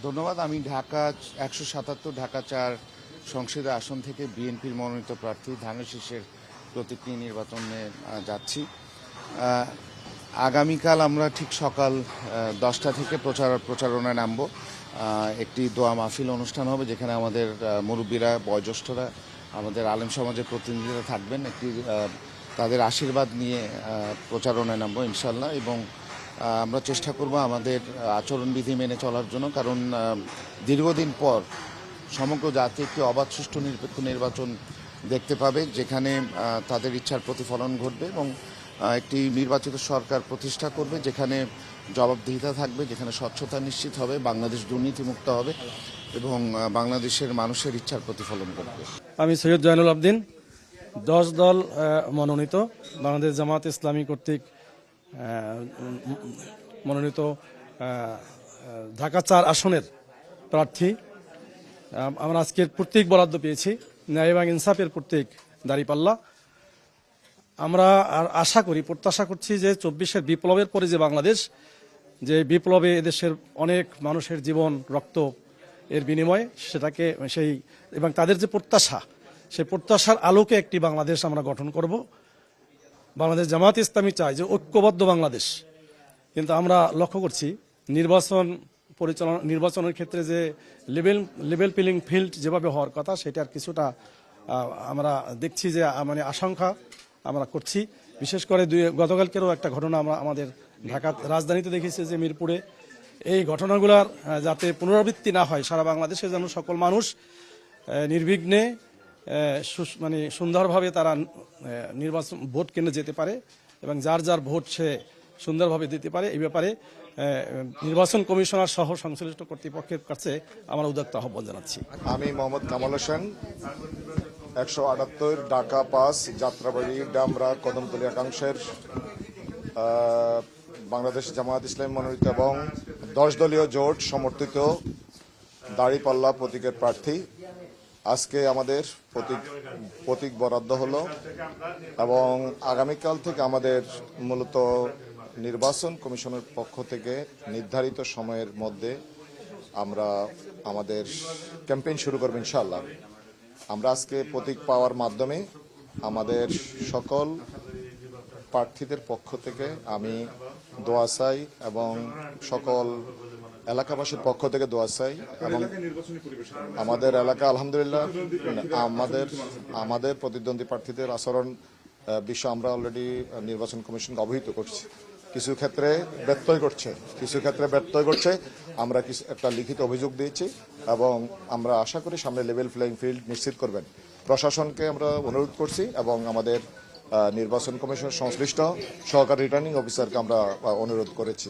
ধন্যবাদ। আমি ঢাকা ১৭৭ ঢাকা ৪ সংসদীয় আসন থেকে বিএনপির মনোনীত প্রার্থী ধানের শীষের প্রতীক নিয়ে নির্বাচনে যাচ্ছি। আগামীকাল আমরা ঠিক সকাল ১০টা থেকে প্রচারণায় নামব। একটি দোয়া মাহফিল অনুষ্ঠান হবে যেখানে আমাদের মুরব্বীরা, বয়োজ্যেষ্ঠরা, আমাদের আলেম সমাজের প্রতিনিধিরা থাকবেন। তাদের আশীর্বাদ নিয়ে প্রচারণায় নামব ইনশাল্লাহ। এবং আমরা চেষ্টা করব আমাদের আচরণবিধি মেনে চলার জন্য, কারণ দীর্ঘদিন পর সমগ্র জাতি একটি অবাধ সুষ্ঠু নিরপেক্ষ নির্বাচন দেখতে পাবে, যেখানে তাদের ইচ্ছার প্রতিফলন ঘটবে এবং একটি নির্বাচিত সরকার প্রতিষ্ঠা করবে যেখানে জবাবদিহিতা থাকবে, যেখানে স্বচ্ছতা নিশ্চিত হবে, বাংলাদেশ দুর্নীতিমুক্ত হবে এবং বাংলাদেশের মানুষের ইচ্ছার প্রতিফলন ঘটবে। আমি সৈয়দ জয়নুল আবদিন, 10 দল মনোনীত বাংলাদেশ জামাত ইসলামী কর্তৃক মনোনীত ঢাকা 4 আসনের প্রার্থী। আমরা আজকের প্রতীক বরাদ্দ পেয়েছি ন্যায় এবং ইনসাফের প্রতীক দাঁড়িপাল্লা। আমরা আর আশা করি, প্রত্যাশা করছি যে 24-এর বিপ্লবের পরে যে বাংলাদেশ, যে বিপ্লবে এদেশের অনেক মানুষের জীবন, রক্ত এর বিনিময়ে সেটাকে এবং তাদের যে প্রত্যাশা, সেই প্রত্যাশার আলোকে একটি বাংলাদেশ আমরা গঠন করব। বাংলাদেশ জামাত ইসলামী চায় যে ঐক্যবদ্ধ বাংলাদেশ, কিন্তু আমরা লক্ষ্য করছি নির্বাচনের ক্ষেত্রে যে লেভেল প্লেইং ফিল্ড যেভাবে হওয়ার কথা, সেটার কিছুটা আমরা দেখছি যে আশঙ্কা আমরা করছি। বিশেষ করে গতকালকেরও একটা ঘটনা আমরা আমাদের ঢাকা রাজধানীতে দেখেছি যে মিরপুরে। এই ঘটনাগুলোর যাতে পুনরাবৃত্তি না হয়, সারা বাংলাদেশে যেন সকল মানুষ নির্বিঘ্নে সুন্দরভাবে তারা নির্বাচন ভোট কেন্দ্রে যেতে পারে এবং যার যার ভোট সে সুন্দরভাবে দিতে পারে, এই ব্যাপারে নির্বাচন কমিশনার সহ সংশ্লিষ্ট কর্তৃপক্ষের কাছে আমরা উদাত্ত আহ্বান জানাচ্ছি। আমি মোহাম্মদ কামাল হোসেন, 178 ঢাকা 5 যাত্রাবাড়ি ডামরা কদমতলী একাংশের বাংলাদেশ জামায়াত ইসলামী মনোনীত এবং 10 দলীয় জোট সমর্থিত দাঁড়িপাল্লা প্রতীকের প্রার্থী। আজকে আমাদের প্রতীক বরাদ্দ হলো এবং আগামীকাল থেকে আমাদের মূলত নির্বাচন কমিশনের পক্ষ থেকে নির্ধারিত সময়ের মধ্যে আমরা আমাদের ক্যাম্পেইন শুরু করব ইনশাআল্লাহ। আমরা আজকে প্রতীক পাওয়ার মাধ্যমে আমাদের সকল প্রার্থীদের পক্ষ থেকে আমি দোয়া চাই এবং সকল এলাকাবাসীর পক্ষ থেকে দোয়া চাই এবং আমাদের এলাকা আলহামদুলিল্লাহ আমাদের প্রতিদ্বন্দ্বী প্রার্থীদের আচরণ বিষয়ে আমরা অলরেডি নির্বাচন কমিশনকে অবহিত করছি। কিছু ক্ষেত্রে ব্যত্যয় করছে, আমরা একটা লিখিত অভিযোগ দিয়েছি এবং আমরা আশা করি সামনে লেভেল প্লেইং ফিল্ড নিশ্চিত করবেন। প্রশাসনকে আমরা অনুরোধ করছি এবং আমাদের নির্বাচন কমিশনের সংশ্লিষ্ট সহকারী রিটার্নিং অফিসারকে আমরা অনুরোধ করেছি।